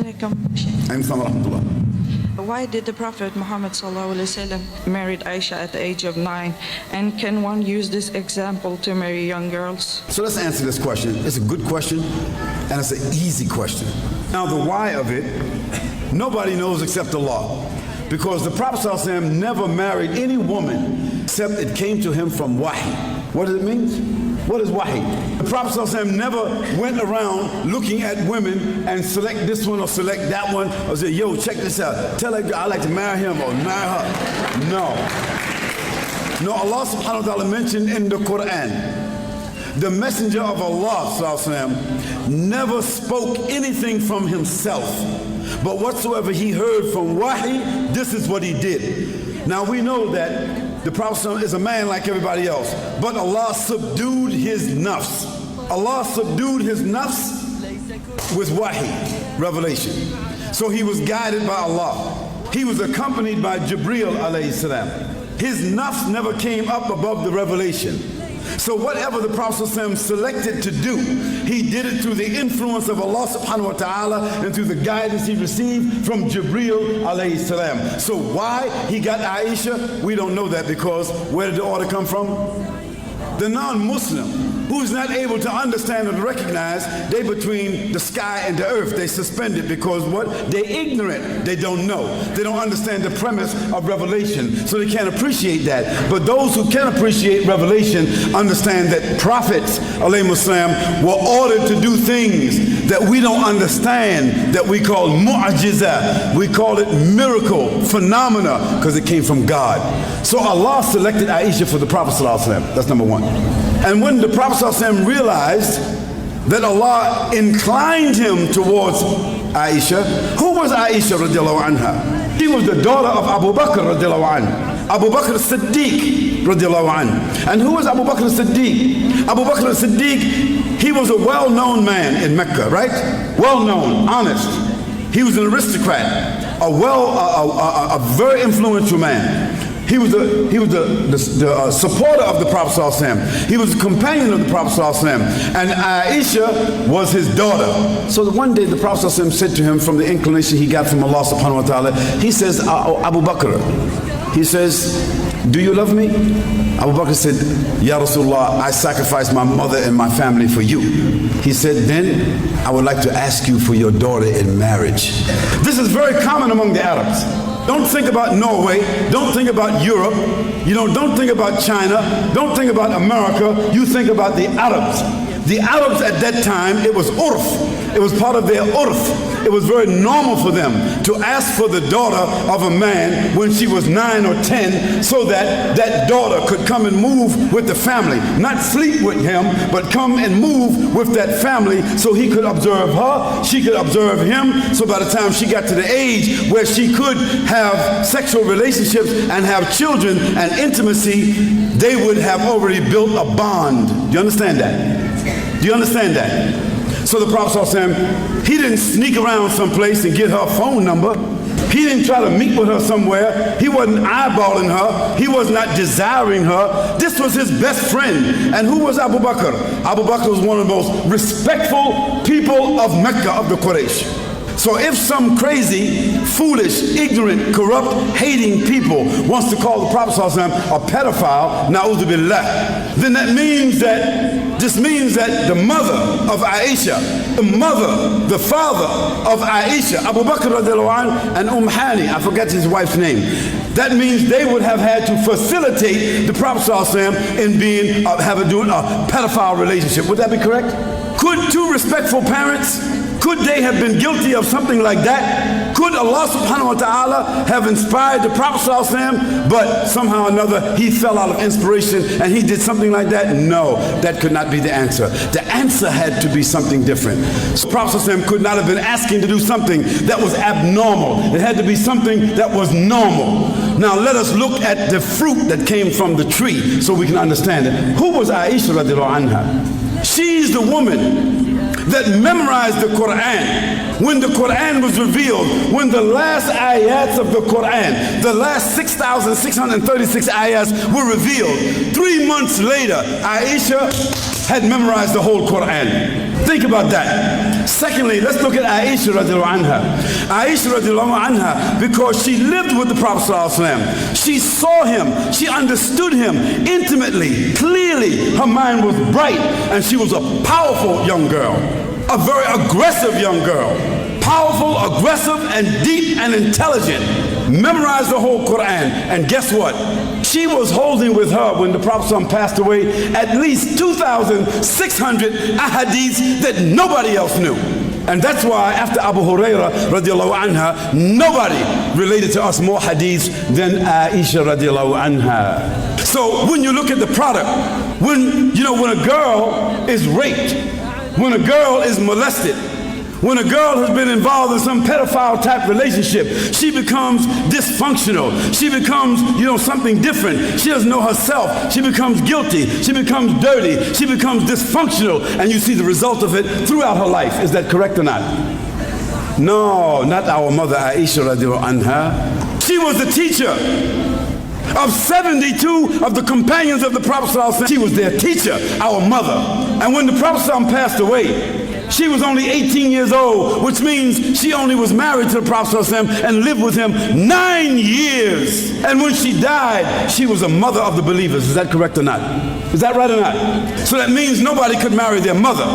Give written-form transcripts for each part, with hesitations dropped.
alaikum. Why did the Prophet Muhammad married Aisha at the age of 9? And can one use this example to marry young girls? So let's answer this question. It's a good question, and it's an easy question. Now the why of it, nobody knows except Allah. Because the Prophet ﷺ never married any woman except it came to him from wahi. What does it mean? What is wahi? The Prophet ﷺ never went around looking at women and select this one or select that one or say, yo, check this out. Tell that girl I like to marry him or marry her. No. No, Allah subhanahu wa ta'ala mentioned in the Quran, the messenger of Allah ﷺ never spoke anything from himself, but whatsoever he heard from wahi, this is what he did. Now we know that the Prophet ﷺ is a man like everybody else, but Allah subdued his nafs. Allah subdued his nafs with wahi, revelation. So he was guided by Allah. He was accompanied by Jibreel alayhi salam. His nafs never came up above the revelation. So whatever the Prophet ﷺ selected to do, he did it through the influence of Allah subhanahu wa ta'ala and through the guidance he received from Jibreel alayhi salam. So why he got Aisha, we don't know that, because where did the order come from? The non-Muslim who's not able to understand or to recognize, they between the sky and the earth, they suspended because what? They're ignorant, they don't know. They don't understand the premise of revelation, so they can't appreciate that. But those who can appreciate revelation understand that prophets, alayhimus salam, were ordered to do things that we don't understand, that we call mu'ajiza. We call it miracle, phenomena, because it came from God. So Allah selected Aisha for the Prophet ﷺ. That's number one. And when the Prophet ﷺ realized that Allah inclined him towards Aisha, who was Aisha radiallahu anha? She was the daughter of Abu Bakr radiallahu anhu. Abu Bakr as-Siddiq radiallahu anhu. And who was Abu Bakr as-Siddiq? Abu Bakr as-Siddiq, he was a well-known man in Mecca, right? Well-known, honest. He was an aristocrat, a very influential man. He was the supporter of the Prophet ﷺ. He was a companion of the Prophet ﷺ. And Aisha was his daughter. So one day the Prophet ﷺ said to him, from the inclination he got from Allah subhanahu wa ta'ala, he says, Abu Bakr, he says, do you love me? Abu Bakr said, Ya Rasulullah, I sacrificed my mother and my family for you. He said, then I would like to ask you for your daughter in marriage. This is very common among the Arabs. Don't think about Norway, don't think about Europe, don't think about China, don't think about America, you think about the Arabs. The Arabs at that time, it was urf. It was part of their urf. It was very normal for them to ask for the daughter of a man when she was 9 or 10, so that that daughter could come and move with the family. Not sleep with him, but come and move with that family so he could observe her, she could observe him. So by the time she got to the age where she could have sexual relationships and have children and intimacy, they would have already built a bond. Do you understand that? Do you understand that? So the Prophet ﷺ, he didn't sneak around someplace and get her phone number. He didn't try to meet with her somewhere. He wasn't eyeballing her. He was not desiring her. This was his best friend. And who was Abu Bakr? Abu Bakr was one of the most respectful people of Mecca, of the Quraysh. So if some crazy, foolish, ignorant, corrupt, hating people wants to call the Prophet ﷺ a pedophile, na'udhu billah, then that means that, this means that the mother of Aisha, the father of Aisha, Abu Bakr radiallahu anhu, and Hani, I forget his wife's name, that means they would have had to facilitate the Prophet ﷺ in doing a pedophile relationship. Would that be correct? Could two respectful parents, could they have been guilty of something like that? Could Allah subhanahu wa ta'ala have inspired the Prophet ﷺ, but somehow or another he fell out of inspiration and he did something like that? No, that could not be the answer. The answer had to be something different. So the Prophet ﷺ could not have been asking to do something that was abnormal. It had to be something that was normal. Now let us look at the fruit that came from the tree so we can understand it. Who was Aisha radiallahu anha? She's the woman that memorized the Quran. When the Quran was revealed, when the last ayats of the Quran, the last 6,636 ayats were revealed, 3 months later, Aisha had memorized the whole Quran. Think about that. Secondly, let's look at Aisha radiallahu anha. Aisha radiallahu anha, because she lived with the Prophet sallallahu alaihi wasallam. She saw him, she understood him intimately, clearly. Her mind was bright, and she was a powerful young girl, a very aggressive young girl. Powerful, aggressive, and deep and intelligent. Memorized the whole Quran. And guess what? She was holding with her when the Prophet ﷺ passed away at least 2,600 ahadiths that nobody else knew. And that's why after Abu Huraira radiallahu anha, nobody related to us more hadiths than Aisha radiallahu anha. So when you look at the product, when a girl is raped, when a girl is molested, when a girl has been involved in some pedophile type relationship, she becomes dysfunctional. She becomes, something different. She doesn't know herself. She becomes guilty. She becomes dirty. She becomes dysfunctional. And you see the result of it throughout her life. Is that correct or not? No, not our mother Aisha radiallahu anha. She was the teacher of 72 of the companions of the Prophet ﷺ. She was their teacher, our mother. And when the Prophet ﷺ passed away, she was only 18 years old, which means she only was married to the Prophet ﷺ and lived with him 9 years. And when she died, she was a mother of the believers. Is that correct or not? Is that right or not? So that means nobody could marry their mother.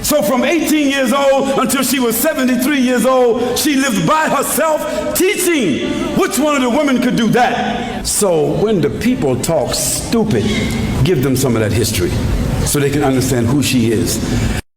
So from 18 years old until she was 73 years old, she lived by herself teaching. Which one of the women could do that? So when the people talk stupid, give them some of that history so they can understand who she is.